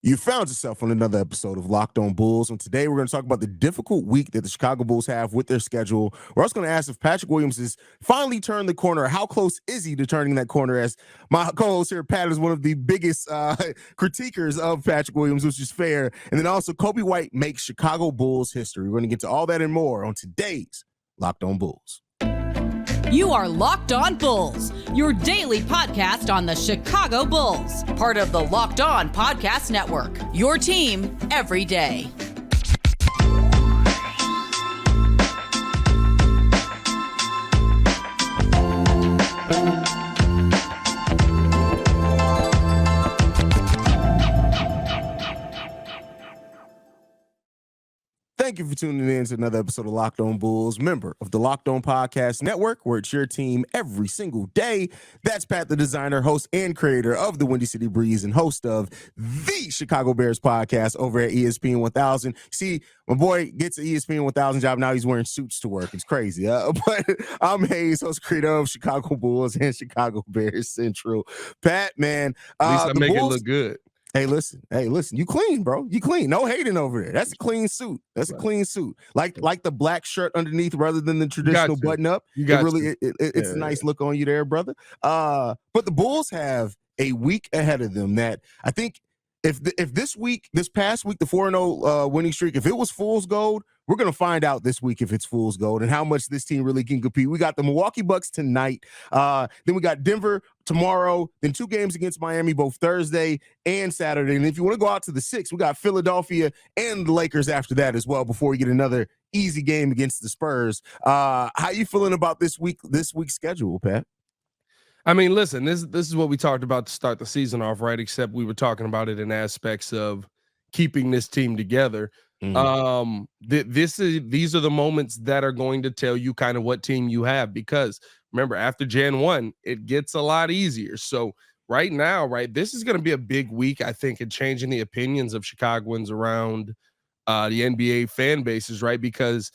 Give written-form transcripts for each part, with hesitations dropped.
You found yourself on another episode of Locked On Bulls, and today we're going to talk about the difficult week that the Chicago Bulls have with their schedule. We're also going to ask if Patrick Williams has finally turned the corner. How close is he to turning that corner? As my co-host here, Pat, is one of the biggest critiquers of Patrick Williams, which is fair. And then also, Coby White makes Chicago Bulls history. We're going to get to all that and more on today's Locked On Bulls. You are Locked On Bulls, your daily podcast on the Chicago Bulls, part of the Locked On Podcast Network, your team every day. Thank you for tuning in to another episode of Locked On Bulls, member of the Locked On Podcast Network, where it's your team every single day. That's Pat the Designer, host and creator of the Windy City Breeze and host of the Chicago Bears podcast over at ESPN 1000. See, my boy gets an ESPN 1000 job. Now he's wearing suits to work. It's crazy. But I'm Haize, host creator of Chicago Bulls and Chicago Bears Central. Pat, man. At least I make Bulls, it look good. Hey, listen. You clean, bro. You clean. No hating over there. That's a clean suit. That's a clean suit. Like the black shirt underneath rather than the traditional button up. It's a nice look on you there, brother. But the Bulls have a week ahead of them that I think if this past week, the 4-0 winning streak, if it was fool's gold, we're going to find out this week if it's fool's gold and how much this team really can compete. We got the Milwaukee Bucks tonight. Then we got Denver tomorrow. Then 2 games against Miami, both Thursday and Saturday. And if you want to go out to the 6th, we got Philadelphia and the Lakers after that as well before we get another easy game against the Spurs. How you feeling about this week's schedule, Pat? I mean, listen, this is what we talked about to start the season off, right? Except we were talking about it in aspects of keeping this team together. Mm-hmm. These are the moments that are going to tell you kind of what team you have, because remember, after Jan 1, it gets a lot easier. So right now, right, this is going to be a big week, I think, in changing the opinions of Chicagoans around the NBA fan bases, right? Because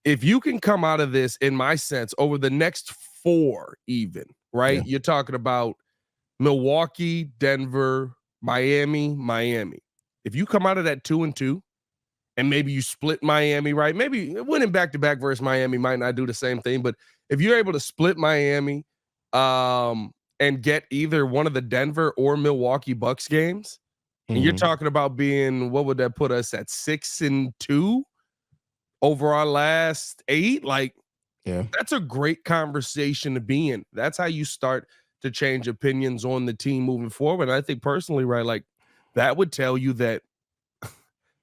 if you can come out of this, in my sense, over the next 4 even, right? Yeah. You're talking about Milwaukee, Denver, Miami. If you come out of that 2-2, and maybe you split Miami, right? Maybe winning back-to-back versus Miami might not do the same thing, but if you're able to split Miami and get either one of the Denver or Milwaukee Bucks games, and you're talking about being, what would that put us at, 6-2 over our last 8? Like, yeah, that's a great conversation to be in. That's how you start to change opinions on the team moving forward. And I think personally, right, like that would tell you that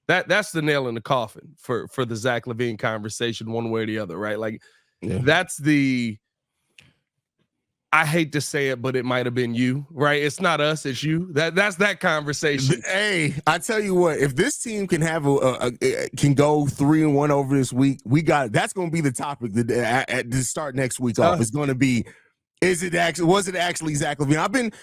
that's the nail in the coffin for the Zach LaVine conversation, one way or the other, right? Like that's I hate to say it, but it might have been you, right? It's not us, it's you. That's that conversation. Hey, I tell you what, if this team can have can go 3-1 over this week, that's going to be the topic to start next week off. It's going to be, was it actually Zach LaVine? I've been,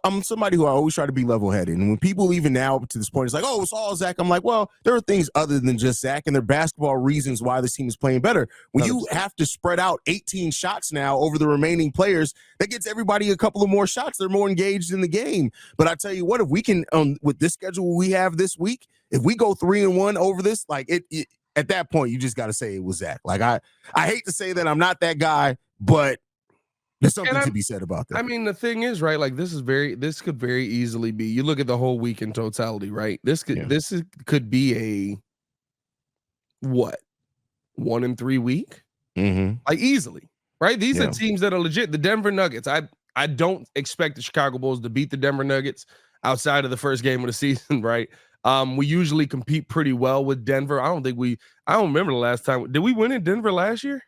I'm somebody who I always try to be level-headed. And when people even now up to this point, it's like, oh, it's all Zach. I'm like, well, there are things other than just Zach, and there are basketball reasons why this team is playing better. When 100%. You have to spread out 18 shots now over the remaining players, that gets everybody a couple of more shots. They're more engaged in the game. But I tell you what, if we can, with this schedule we have this week, if we go 3-1 over this, like it at that point, you just got to say it was Zach. Like I hate to say that I'm not that guy, but there's something to be said about that. I mean, the thing is, right, like this could very easily be, you look at the whole week in totality, right? This could be a 1-3 week? Like easily, right? These are teams that are legit. The Denver Nuggets, I don't expect the Chicago Bulls to beat the Denver Nuggets outside of the first game of the season, right? We usually compete pretty well with Denver. I don't remember the last time. Did we win in Denver last year?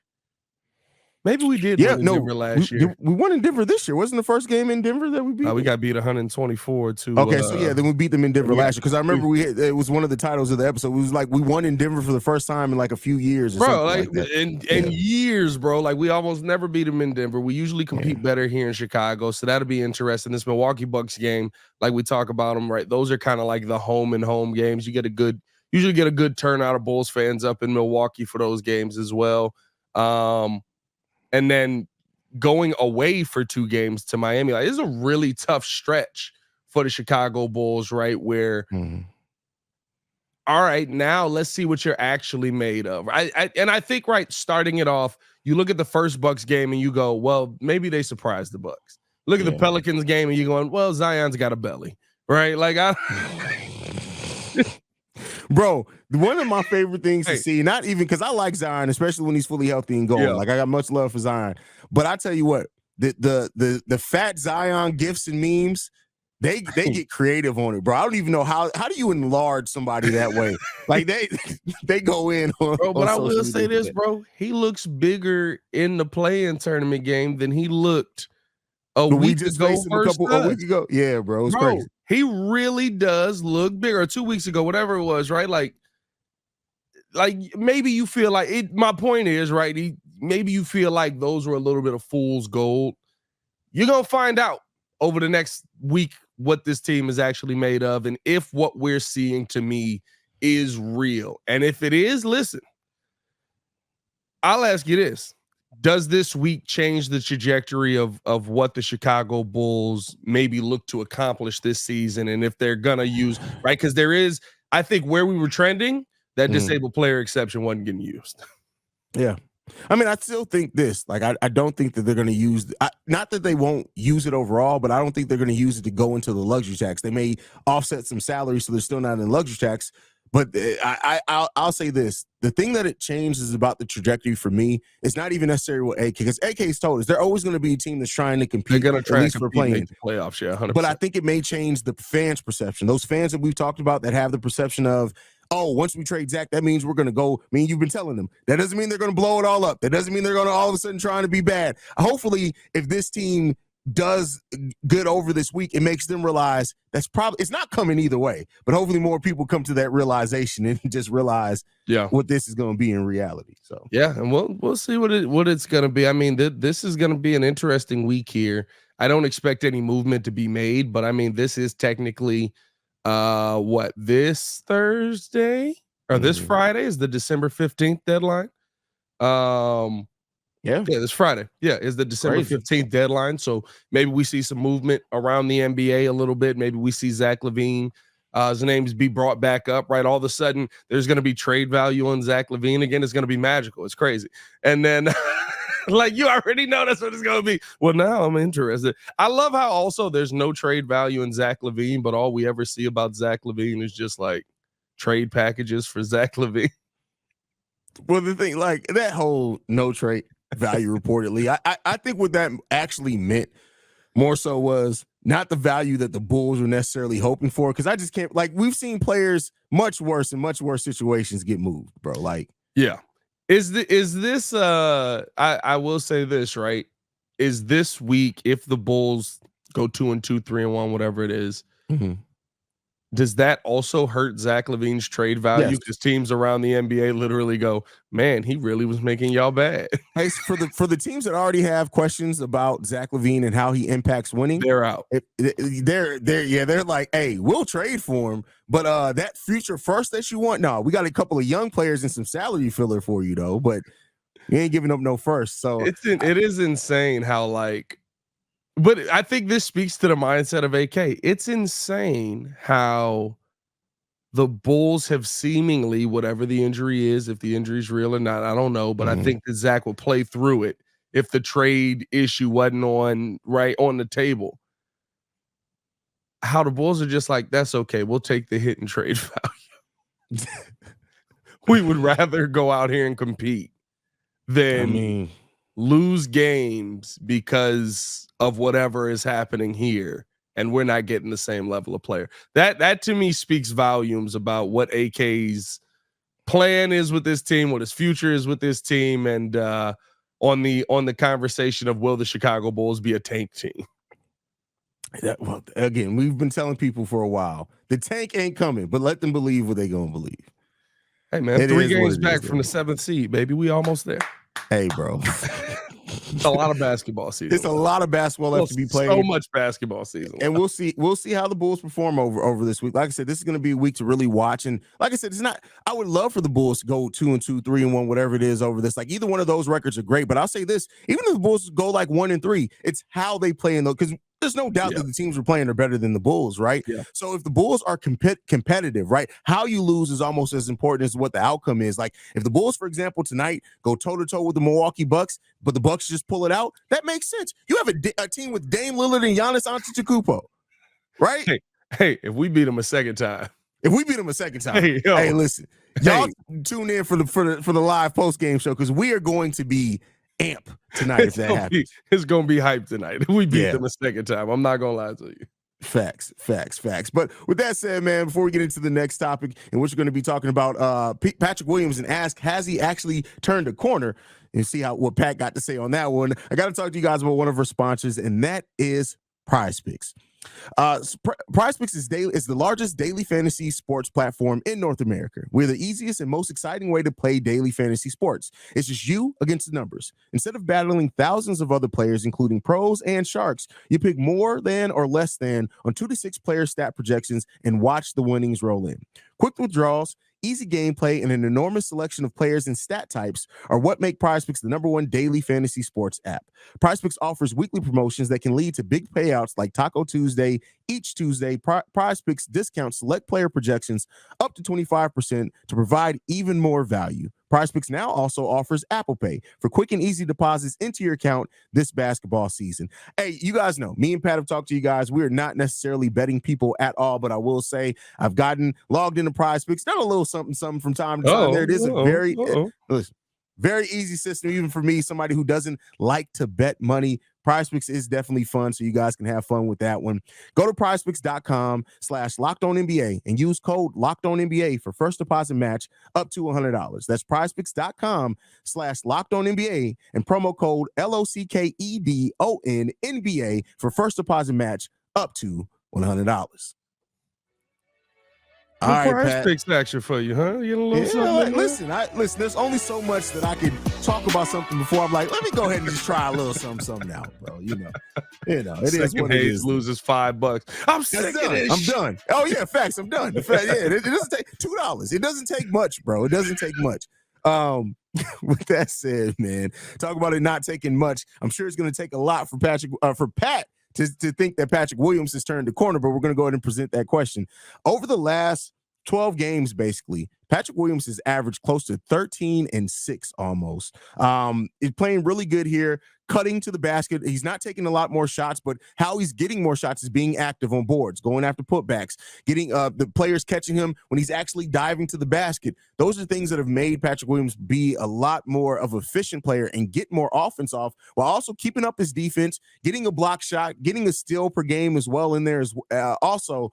Maybe we did. Yeah, Denver last year. We won in Denver this year. Wasn't the first game in Denver that we beat? We got beat 124 to. Okay, so then we beat them in Denver last year, because I remember it was one of the titles of the episode. It was like we won in Denver for the first time in like a few years, bro. Like in years, bro. Like we almost never beat them in Denver. We usually compete better here in Chicago, so that'll be interesting. This Milwaukee Bucks game, like we talk about them, right? Those are kind of like the home and home games. You usually get a good turnout of Bulls fans up in Milwaukee for those games as well. And then going away for 2 games to Miami, like, it's a really tough stretch for the Chicago Bulls, right? Where, all right, now let's see what you're actually made of. I think, right, starting it off, you look at the first Bucks game and you go, well, maybe they surprised the Bucks. Look at the Pelicans game and you're going, well, Zion's got a belly, right? Like, bro, one of my favorite things to see, not even because I like Zion, especially when he's fully healthy and going. Like, I got much love for Zion. But I tell you what, the fat Zion gifs and memes, they get creative on it, bro. I don't even know how do you enlarge somebody that way? Like they go in on, bro. But on I will say this, bro. He looks bigger in the play-in tournament game than he looked a week ago. A week ago. Yeah, bro. It's crazy. He really does look bigger. Or 2 weeks ago, whatever it was, right? Like maybe you feel like it. My point is, right? Maybe you feel like those were a little bit of fool's gold. You're gonna find out over the next week what this team is actually made of, and if what we're seeing, to me, is real. And if it is, listen, I'll ask you this. Does this week change the trajectory of what the Chicago Bulls maybe look to accomplish this season? And if they're gonna use, right, because there is, I think, where we were trending, that disabled player exception wasn't getting used. Yeah. I mean, I still think this. Like, I don't think that they're going to use not that they won't use it overall, but I don't think they're going to use it to go into the luxury tax. They may offset some salaries so they're still not in luxury tax. But I'll say this. The thing that it changes about the trajectory for me is not even necessarily what AK, because AK's told us they're always going to be a team that's trying to compete. They're going to try to compete, make the playoffs, yeah, 100%. But I think it may change the fans' perception. Those fans that we've talked about that have the perception of, oh, once we trade Zach, that means we're going to go. I mean, you've been telling them. That doesn't mean they're going to blow it all up. That doesn't mean they're going to all of a sudden trying to be bad. Hopefully, if this team does good over this week, it makes them realize it's not coming either way. But hopefully more people come to that realization and just realize what this is going to be in reality. So yeah, and we'll see what it's going to be. I mean, this is going to be an interesting week here. I don't expect any movement to be made, but I mean, this is technically this Thursday or this Friday is the December 15th deadline. This Friday. Yeah, is the December 15th deadline. So maybe we see some movement around the NBA a little bit. Maybe we see Zach LaVine, his name's be brought back up, right? All of a sudden, there's going to be trade value on Zach LaVine again. It's going to be magical. It's crazy. And then like, you already know that's what it's going to be. Well, now I'm interested. I love how also there's no trade value in Zach LaVine, but all we ever see about Zach LaVine is just like trade packages for Zach LaVine. Well, the thing, like that whole no trade value reportedly, I think what that actually meant more so was not the value that the Bulls were necessarily hoping for. Because I just can't, like, we've seen players much worse in much worse situations get moved, bro. Like, yeah. Is this I will say this, right? Is this week, if the Bulls go 2-2, 3-1, whatever it is, does that also hurt Zach LaVine's trade value? Because teams around the NBA literally go, man, he really was making y'all bad. Hey, for the teams that already have questions about Zach LaVine and how he impacts winning, they're out. They're like, hey, we'll trade for him, but that future first that you want, no, we got a couple of young players and some salary filler for you though, but you ain't giving up no first. So it is insane how, like, but I think this speaks to the mindset of AK. It's insane how the Bulls have seemingly, whatever the injury is, if the injury is real or not, I don't know. But I think that Zach will play through it if the trade issue wasn't on the table. How the Bulls are just like, that's okay. We'll take the hit and trade value. We would rather go out here and compete than lose games because of whatever is happening here, and we're not getting the same level of player. That to me speaks volumes about what AK's plan is with this team, what his future is with this team, and on the conversation of, will the Chicago Bulls be a tank team? Well, again, we've been telling people for a while, the tank ain't coming, but let them believe what they gonna believe. Hey man, 3 games back from the 7th seed, baby. We almost there. Hey, bro. A lot of basketball season. It's a lot of basketball left to be played. So much basketball season. And we'll see how the Bulls perform over this week. Like I said, this is going to be a week to really watch. And like I said, it's not, I would love for the Bulls to go 2-2, 3-1, whatever it is over this. Like, either one of those records are great. But I'll say this, even if the Bulls go like 1-3, it's how they play in those. Because There's no doubt Yeah. that the teams we're playing are better than the Bulls, right? Yeah. So if the Bulls are competitive, right, how you lose is almost as important as what the outcome is. Like if the Bulls, for example, tonight go toe-to-toe with the Milwaukee Bucks, but the Bucks just pull it out, that makes sense. You have a team with Dame Lillard and Giannis Antetokounmpo, right? Hey, if we beat them a second time. If we beat them a second time, hey, listen, y'all tune in for the live post-game show because we are going to be amp tonight if that happens. It's going to be hype tonight. If we beat them a second time, I'm not going to lie to you. Facts. But with that said, man, before we get into the next topic, in which we're going to be talking about Patrick Williams and ask, has he actually turned a corner? And see what Pat got to say on that one. I got to talk to you guys about one of our sponsors, and that is PrizePicks. PrizePicks is the largest daily fantasy sports platform in North America. We're the easiest and most exciting way to play daily fantasy sports. It's just you against the numbers. Instead of battling thousands of other players, including pros and sharks, you pick more than or less than on 2 to 6 player stat projections and watch the winnings roll in. Quick withdrawals, easy gameplay, and an enormous selection of players and stat types are what make PrizePicks the #1 daily fantasy sports app. PrizePicks offers weekly promotions that can lead to big payouts like Taco Tuesday. Each Tuesday, PrizePicks discounts select player projections up to 25% to provide even more value. PrizePicks now also offers Apple Pay for quick and easy deposits into your account this basketball season. Hey, you guys know, me and Pat have talked to you guys. We're not necessarily betting people at all, but I will say I've gotten logged into PrizePicks, done a little something from time to time. There it is very easy system, even for me, somebody who doesn't like to bet money. PrizePicks is definitely fun, so you guys can have fun with that one. Go to prizepicks.com/LockedOnNBA and use code LockedOnNBA for first deposit match up to $100. That's prizepicks.com/LockedOnNBA and promo code LOCKEDONNBA for first deposit match up to $100. All right, PrizePicks action for you, huh? You know, listen, there's only so much that I can talk about something before I'm like, let me go ahead and just try a little something out, bro. You know, it is what it is. Loses $5. I'm sick of this. I'm done. Oh yeah, facts. I'm done. It doesn't take $2. It doesn't take much, bro. It doesn't take much. With that said, man, talk about it not taking much. I'm sure it's going to take a lot for Pat to think that Patrick Williams has turned the corner, but we're going to go ahead and present that question. Over the last 12 games, basically, Patrick Williams has averaged close to 13-6 almost. He's playing really good here, cutting to the basket. He's not taking a lot more shots, but how he's getting more shots is being active on boards, going after putbacks, getting the players catching him when he's actually diving to the basket. Those are things that have made Patrick Williams be a lot more of an efficient player and get more offense off while also keeping up his defense, getting a block shot, getting a steal per game as well in there. Also,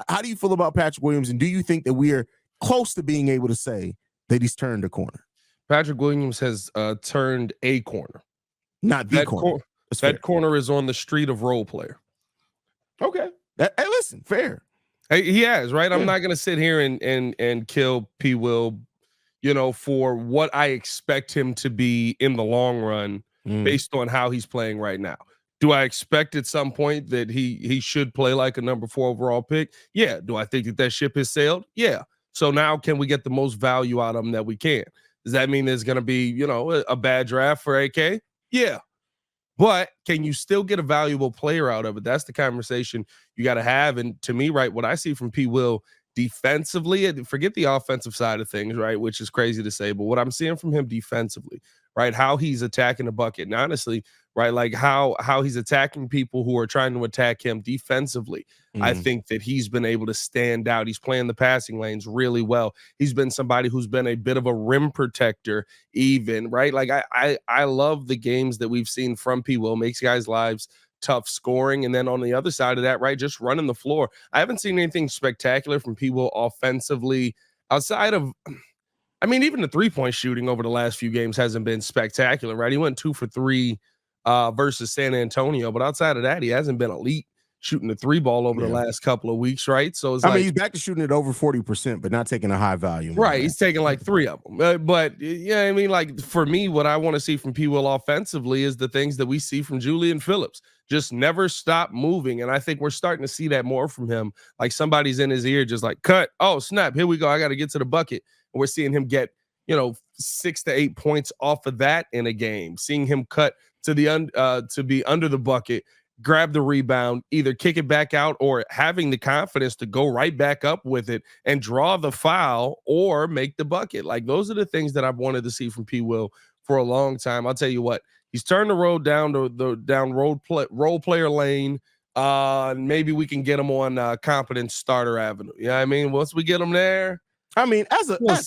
how do you feel about Patrick Williams, and do you think that we are close to being able to say that he's turned a corner? Patrick Williams has turned a corner. Not the corner. That corner is on the street of role player. Okay. Hey, listen, fair. Hey, he has, right? I'm not going to sit here and kill P. Will, for what I expect him to be in the long run based on how he's playing right now. Do I expect at some point that he should play like a number 4 overall pick? Yeah. Do I think that ship has sailed? Yeah. So now can we get the most value out of him that we can? Does that mean there's going to be, a bad draft for AK? Yeah. But can you still get a valuable player out of it? That's the conversation you got to have. And to me, right, what I see from P. Will defensively, forget the offensive side of things, right, which is crazy to say, but what I'm seeing from him defensively, right, how he's attacking the bucket, and honestly, right, like how he's attacking people who are trying to attack him defensively. I think that he's been able to stand out. He's playing the passing lanes really well. He's been somebody who's been a bit of a rim protector even, right? Like I love the games that we've seen from P. Will. Makes guys' lives tough, scoring, and then on the other side of that, right, just running the floor. I haven't seen anything spectacular from P. Will offensively outside of, I mean, even the three-point shooting over the last few games hasn't been spectacular, right? He went 2 for 3 versus San Antonio, but outside of that, he hasn't been elite shooting the 3 ball over the last couple of weeks, right? So it's he's back to shooting it over 40%, but not taking a high volume. Right, he's taking like 3 of them. But yeah, I mean, like for me, what I want to see from P. Will offensively is the things that we see from Julian Phillips. Just never stop moving, and I think we're starting to see that more from him. Like somebody's in his ear, just like cut. Oh snap! Here we go. I got to get to the bucket. And we're seeing him get 6 to 8 points off of that in a game. Seeing him cut to the to be under the bucket, grab the rebound, either kick it back out or having the confidence to go right back up with it and draw the foul or make the bucket. Like, those are the things that I've wanted to see from P. Will for a long time. I'll tell you what, he's turned the road down role player lane. Maybe we can get him on competent starter avenue. You know what I mean? Once we get him there. I mean,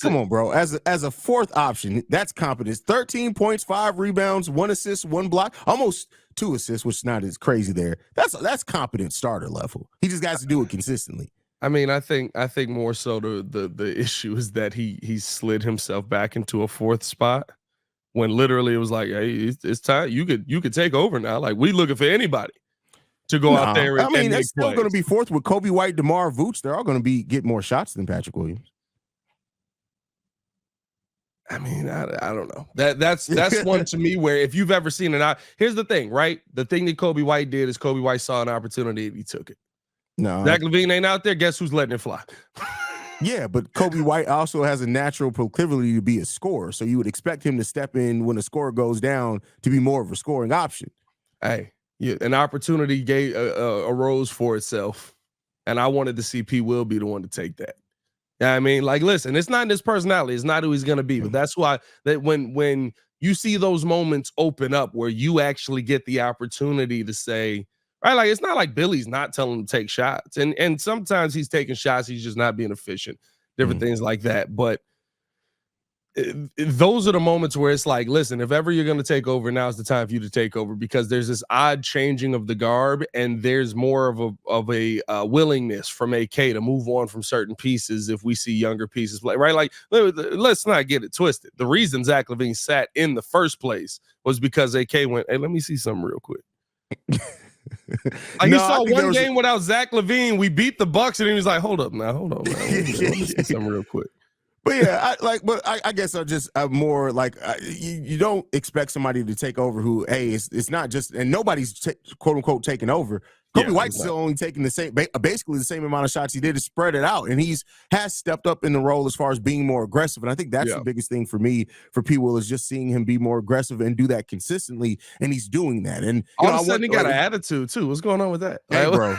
come on, bro. As a fourth option, that's competence. 13 points, 5 rebounds, 1 assist, 1 block, almost 2 assists, which is not as crazy there. That's competent starter level. He just got to do it consistently. I mean, I think more so the issue is that he slid himself back into a fourth spot when literally it was like, hey, it's time. You could take over now. Like, we looking for anybody to go out there. I mean, that's still going to be fourth with Coby White, DeMar Vooch. They're all going to get more shots than Patrick Williams. I mean, I don't know. That's one to me where if you've ever seen it, here's the thing, right? The thing that Coby White did is Coby White saw an opportunity and he took it. No, Zach LaVine ain't out there. Guess who's letting it fly? Yeah, but Coby White also has a natural proclivity to be a scorer, so you would expect him to step in when a score goes down to be more of a scoring option. Hey, an opportunity arose for itself, and I wanted to see P. Will be the one to take that. Yeah, I mean, like, listen, it's not in his personality. It's not who he's going to be. But that's why that when you see those moments open up where you actually get the opportunity to say, right, like, it's not like Billy's not telling him to take shots. And sometimes he's taking shots. He's just not being efficient, different things like that. But those are the moments where it's like, listen, if ever you're going to take over, now's the time for you to take over, because there's this odd changing of the garb and there's more of a willingness from AK to move on from certain pieces if we see younger pieces play, right? Like, let's not get it twisted. The reason Zach LaVine sat in the first place was because AK went, hey, let me see something real quick. Like, you saw one game without Zach LaVine, we beat the Bucks, and he was like, hold on, man. Let me see something real quick. But yeah, I guess I'm more like you don't expect somebody to take over who, hey, it's not just, and nobody's quote unquote taking over. Coby White's still only taking basically the same amount of shots he did to spread it out, and has stepped up in the role as far as being more aggressive. And I think that's the biggest thing for me, for P. Will, is just seeing him be more aggressive and do that consistently, and he's doing that. And all of a sudden he got an attitude too. What's going on with that? Hey, bro.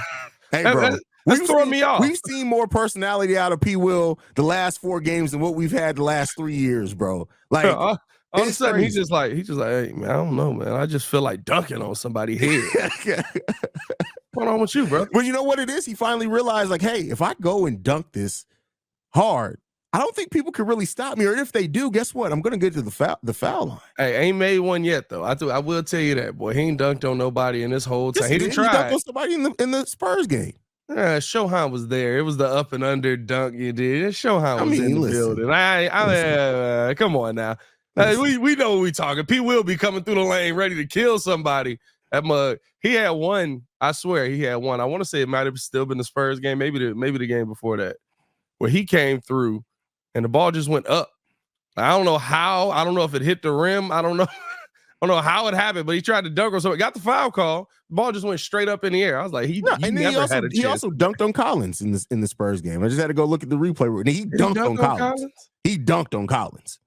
That's throwing me off. We've seen more personality out of P. Will the last 4 games than what we've had the last 3 years, bro. Like, all of a sudden he's just like, hey, man, I don't know, man. I just feel like dunking on somebody's head. What's going on with you, bro? Well, you know what it is? He finally realized, like, hey, if I go and dunk this hard, I don't think people can really stop me. Or if they do, guess what? I'm going to get to the foul line. Hey, ain't made one yet, though. I will tell you that, boy. He ain't dunked on nobody in this whole time. He didn't try. He dunked on somebody in the Spurs game. Shohan was there. It was the up and under dunk you did. Shohan was in the building. Come on now. We know what we talking. P. Will be coming through the lane ready to kill somebody. That mug. He had one. I swear he had one. I want to say it might have still been the Spurs game, maybe the game before that, where he came through and the ball just went up. I don't know how. I don't know if it hit the rim. I don't know. I don't know how it happened, but he tried to dunk or so it got the foul call. The ball just went straight up in the air. I was like, he also dunked on Collins in the Spurs game. I just had to go look at the replay. He dunked on Collins. He dunked on Collins.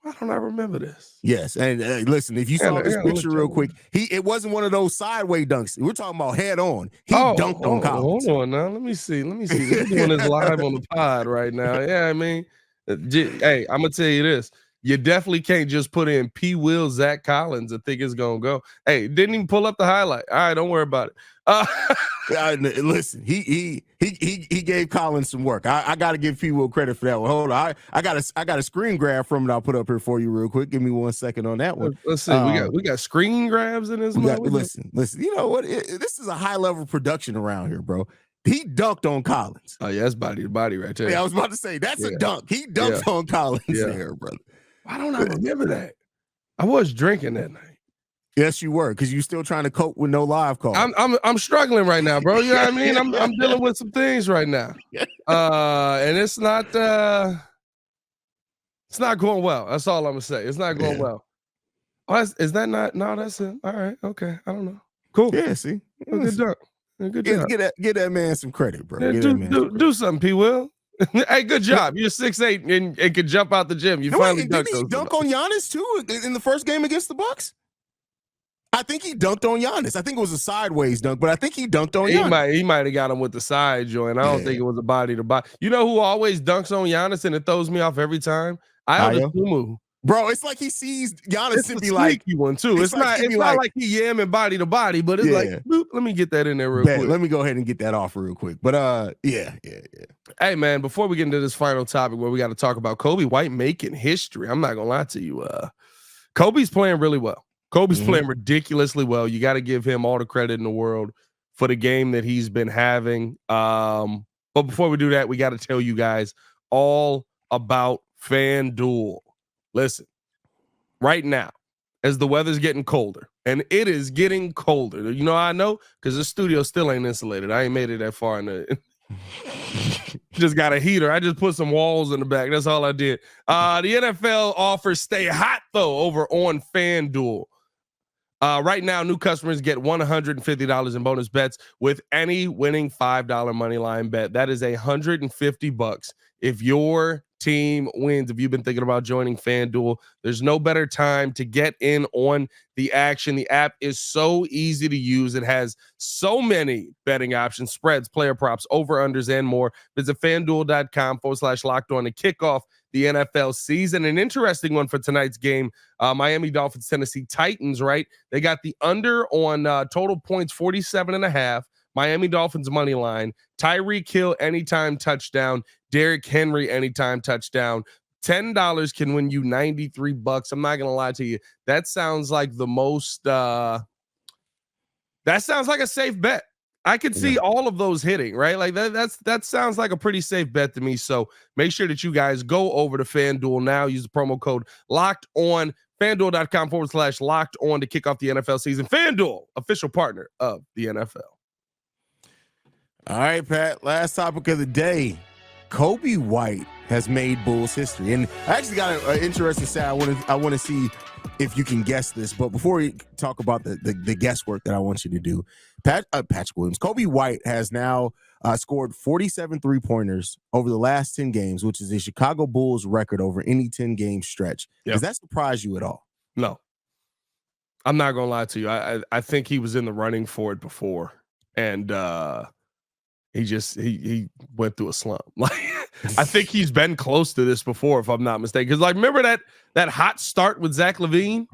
Why don't I remember this? Yes, and listen, if you saw this picture real quick, it wasn't one of those sideways dunks. We're talking about head on. He dunked on Collins. Hold on now. Let me see. We're doing this live on the pod right now. Yeah, I mean, hey, I'm gonna tell you this. You definitely can't just put in P. Will, Zach Collins and think it's gonna go. Hey, didn't even pull up the highlight. All right, don't worry about it. Listen, he gave Collins some work. I got to give P. Will credit for that one. Hold on, I got a screen grab from it. I'll put up here for you real quick. Give me 1 second on that one. Let's see. We got screen grabs in this. Listen. You know what? This is a high level production around here, bro. He dunked on Collins. Oh yeah, that's body to body right there. Yeah, I was about to say that's a dunk. He dunked on Collins there, brother. Why don't I remember that? I was drinking that night. Yes, you were, because you're still trying to cope with no live call. I'm struggling right now, bro. You know what I mean? I'm dealing with some things right now. And it's not going well. That's all I'm gonna say. It's not going well. Oh, is that not? No, that's it. All right. Okay. I don't know. Cool. Yeah, see. Good job. Good job. Get that man some credit, bro. Yeah, do something, P. Will. Hey, good job. You're 6'8" and could jump out the gym. You finally didn't he dunk on Giannis too in the first game against the Bucks? I think he dunked on Giannis. I think it was a sideways dunk, but I think he dunked on Giannis. He might have got him with the side joint. I don't think it was a body to body. You know who always dunks on Giannis and it throws me off every time? Ayo. Bro, it's like he sees Giannis and be like, one too. It's not like he yamming body to body, but it's like, boop, let me get that in there real quick. Let me go ahead and get that off real quick. But yeah. Hey man, before we get into this final topic where we got to talk about Coby White making history, I'm not gonna lie to you. Kobe's playing really well. Kobe's playing ridiculously well. You got to give him all the credit in the world for the game that he's been having. But before we do that, we got to tell you guys all about FanDuel. Listen, right now, as the weather's getting colder, and it is getting colder. You know how I know? Because the studio still ain't insulated. I ain't made it that far in the just got a heater. I just put some walls in the back. That's all I did. The NFL offers stay hot, though, over on FanDuel. Right now, new customers get $150 in bonus bets with any winning $5 money line bet. That is $150 if your team wins. If you've been thinking about joining FanDuel, there's no better time to get in on the action. The app is so easy to use. It has so many betting options, spreads, player props, over-unders, and more. Visit FanDuel.com/locked-on to kick off the NFL season. An interesting one for tonight's game, Miami Dolphins, Tennessee Titans, right? They got the under on total points, 47.5. Miami Dolphins money line. Tyreek Hill anytime touchdown. Derrick Henry anytime touchdown. $10 can win you $93. I'm not gonna lie to you. That sounds like the most. That sounds like a safe bet. I could see all of those hitting, right? Like that sounds like a pretty safe bet to me. So make sure that you guys go over to FanDuel now. Use the promo code Locked On. FanDuel.com/Locked On to kick off the NFL season. FanDuel, official partner of the NFL. All right, Pat. Last topic of the day. Coby White has made Bulls history, and I actually got an interesting stat. I want to see if you can guess this. But before we talk about the guesswork that I want you to do, Patrick Williams, Coby White has now scored 47 3-pointers over the last 10 games, which is a Chicago Bulls record over any 10-game stretch. Does that surprise you at all? No, I'm not gonna lie to you. I think he was in the running for it before, and he went through a slump. Like I think he's been close to this before, if I'm not mistaken. Because like remember that hot start with Zach LaVine,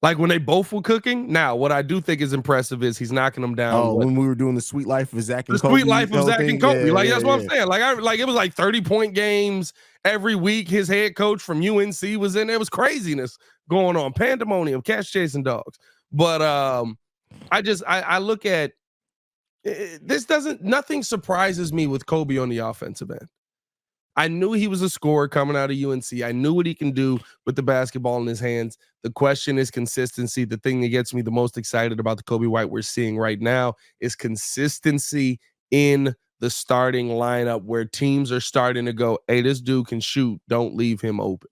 like when they both were cooking. Now, what I do think is impressive is he's knocking them down. Oh, when we were doing the sweet life of Zach and Kobe. The sweet life of Zach and Kobe. Yeah, like that's what I'm saying. Like it was like 30-point games every week. His head coach from UNC was in there. It was craziness going on, pandemonium, catch chasing dogs. But I look at. Nothing surprises me with Kobe on the offensive end. I knew he was a scorer coming out of UNC. I knew what he can do with the basketball in his hands. The question is consistency. The thing that gets me the most excited about the Coby White we're seeing right now is consistency in the starting lineup where teams are starting to go, hey, this dude can shoot. Don't leave him open.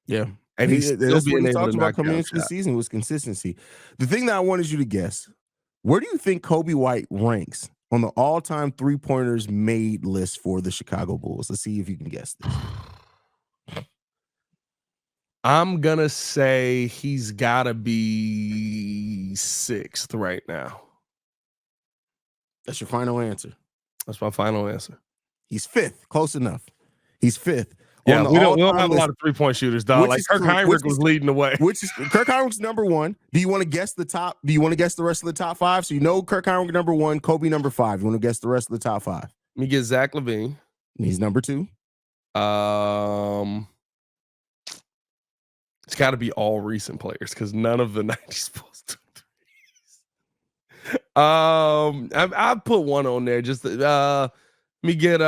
Yeah. And that's what he talked about coming into the season was consistency. The thing that I wanted you to guess, where do you think Coby White ranks on the all-time three-pointers made list for the Chicago Bulls? Let's see if you can guess this. I'm going to say he's got to be 6th right now. That's your final answer? That's my final answer. He's 5th. Close enough. He's 5th. Yeah, we don't have a lot of three-point shooters, dog. Like Kirk Heinrich was leading the way. Kirk Heinrich's number 1. Do you want to guess the top? Do you want to guess the rest of the top 5? So you know Kirk Heinrich number 1, Kobe number 5. You want to guess the rest of the top 5? Let me get Zach LaVine. He's number 2. It's got to be all recent players because none of the 90s Bulls took threes. I put one on there. Just let me get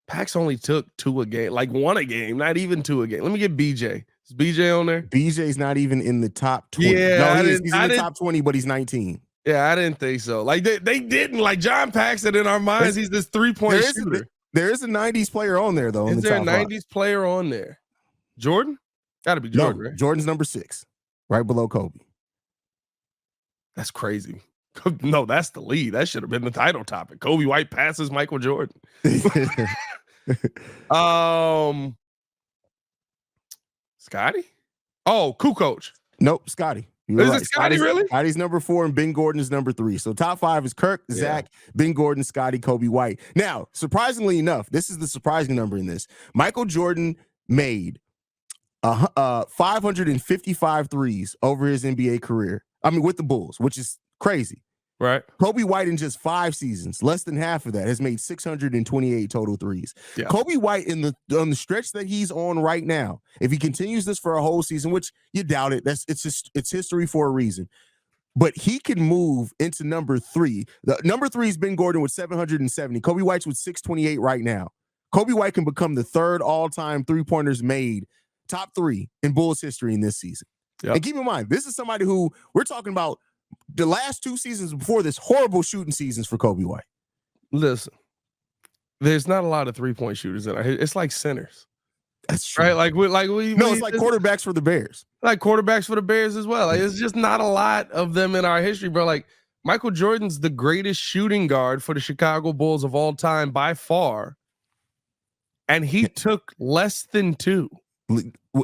Pax only took 2 a game, like 1 a game, not even 2 a game. Let me get BJ. Is BJ on there? BJ's not even in the top 20. Yeah, no, he's in the top 20, but he's 19. Yeah, I didn't think so. Like they didn't. Like John Paxson in our minds, he's this 3-point shooter. There is a 90s player on there, though. Is there a 90s player on there? Jordan? Got to be Jordan, right? Jordan's number 6, right below Kobe. That's crazy. No, that's the lead. That should have been the title topic. Coby White passes Michael Jordan. Scotty? Oh, Kukoc. Nope, Scotty. You were Is right. it Scotty really? Scotty's number 4 and Ben Gordon is number 3. So top 5 is Kirk, Zach, Ben Gordon, Scotty, Coby White. Now, surprisingly enough, this is the surprising number in this. Michael Jordan made 555 threes over his NBA career. I mean, with the Bulls, which is crazy. Right. Coby White in just 5 seasons, less than half of that, has made 628 total threes. Yeah. Coby White on the stretch that he's on right now, if he continues this for a whole season, which you doubt it, it's history for a reason. But he can move into number 3. The number 3 is Ben Gordon with 770. Coby White's with 628 right now. Coby White can become the 3rd all-time three-pointers made, top 3 in Bulls history in this season. Yep. And keep in mind, this is somebody who we're talking about the last 2 seasons before this, horrible shooting seasons for Coby White. Listen, there's not a lot of 3-point shooters in our. It's like centers. That's true. Right? It's like quarterbacks for the Bears. Like quarterbacks for the Bears as well. Like, it's just not a lot of them in our history, bro. Like Michael Jordan's the greatest shooting guard for the Chicago Bulls of all time by far. And he took less than 2.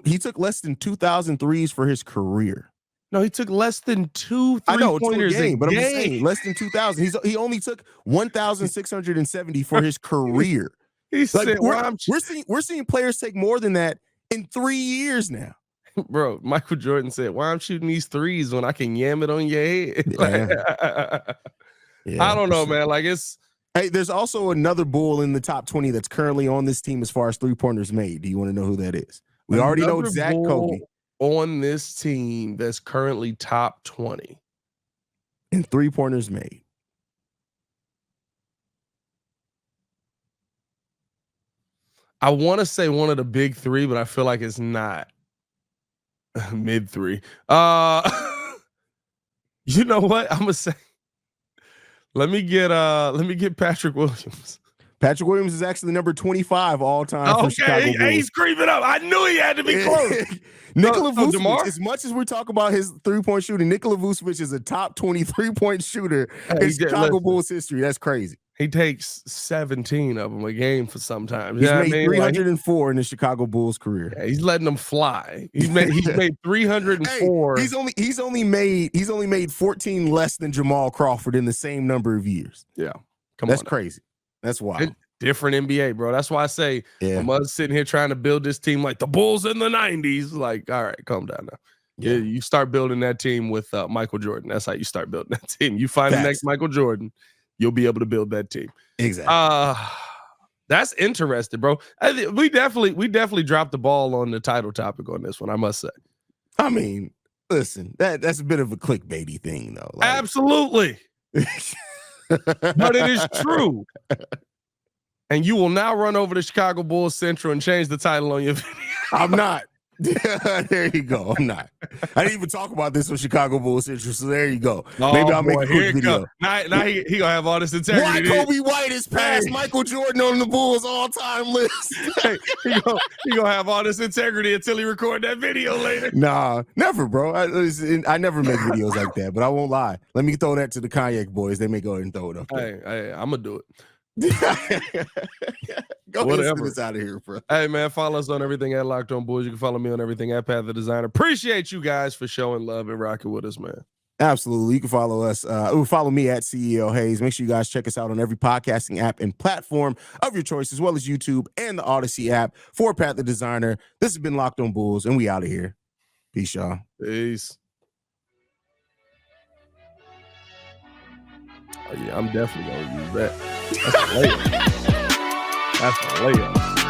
He took less than 2,000 threes for his career. No, he took less than 2 3-pointers a game, but I'm just saying less than 2,000. He only took 1,670 for his career. He said, we're seeing players take more than that in 3 years now. Bro, Michael Jordan said, "Why I'm shooting these threes when I can yam it on your head?" I don't know, man. Like Hey, there's also another Bull in the top 20 that's currently on this team as far as 3-pointers made. Do you want to know who that is? We already know Zach Coby on this team that's currently top 20 in 3-pointers made. I want to say one of the big 3, but I feel like it's not. Mid 3. You know what? I'm gonna say. Let me get Patrick Williams. Patrick Williams is actually number 25 all time for Chicago Bulls. He's creeping up. I knew he had to be close. Nikola Vucevic, as much as we talk about his 3-point shooting, Nikola Vucevic is a top 20 3-point shooter in Chicago Bulls history. That's crazy. He takes 17 of them a game for sometimes. He's made 304 in the Chicago Bulls career. Yeah, he's letting them fly. He's made 304. Hey, he's only made 14 less than Jamal Crawford in the same number of years. Yeah, that's crazy. That's wild. Different NBA, bro. That's why I say I'm sitting here trying to build this team like the Bulls in the 90s. Like, all right, calm down now. Yeah, you start building that team with Michael Jordan. That's how you start building that team. You find the next Michael Jordan, you'll be able to build that team. Exactly. That's interesting, bro. We definitely dropped the ball on the title topic on this one, I must say. I mean, listen, that's a bit of a clickbaity thing, though. Like, absolutely. But it is true. And you will now run over to Chicago Bulls Central and change the title on your video. I'm not. There you go. I'm not. I didn't even talk about this on Chicago Bulls Central, so there you go. Maybe I'll make a quick video. Now he gonna have all this integrity. Why Coby White is past Michael Jordan on the Bulls all-time list? He gonna have all this integrity until he record that video later. Nah, never, bro. I never make videos like that, but I won't lie. Let me throw that to the Kayak boys. They may go ahead and throw it up there. Hey, I'm gonna do it. Go ahead and send us out of here, bro. Hey, man, follow us on everything at Locked On Bulls. You can follow me on everything at Pat The Designer. Appreciate you guys for showing love and rocking with us, man. Absolutely. You can follow us. Follow me at CEO Haize. Make sure you guys check us out on every podcasting app and platform of your choice, as well as YouTube and the Odyssey app for Pat The Designer. This has been Locked On Bulls, and we out of here. Peace, y'all. Peace. Oh, yeah, I'm definitely going to use that. That's a layup. That's a layup.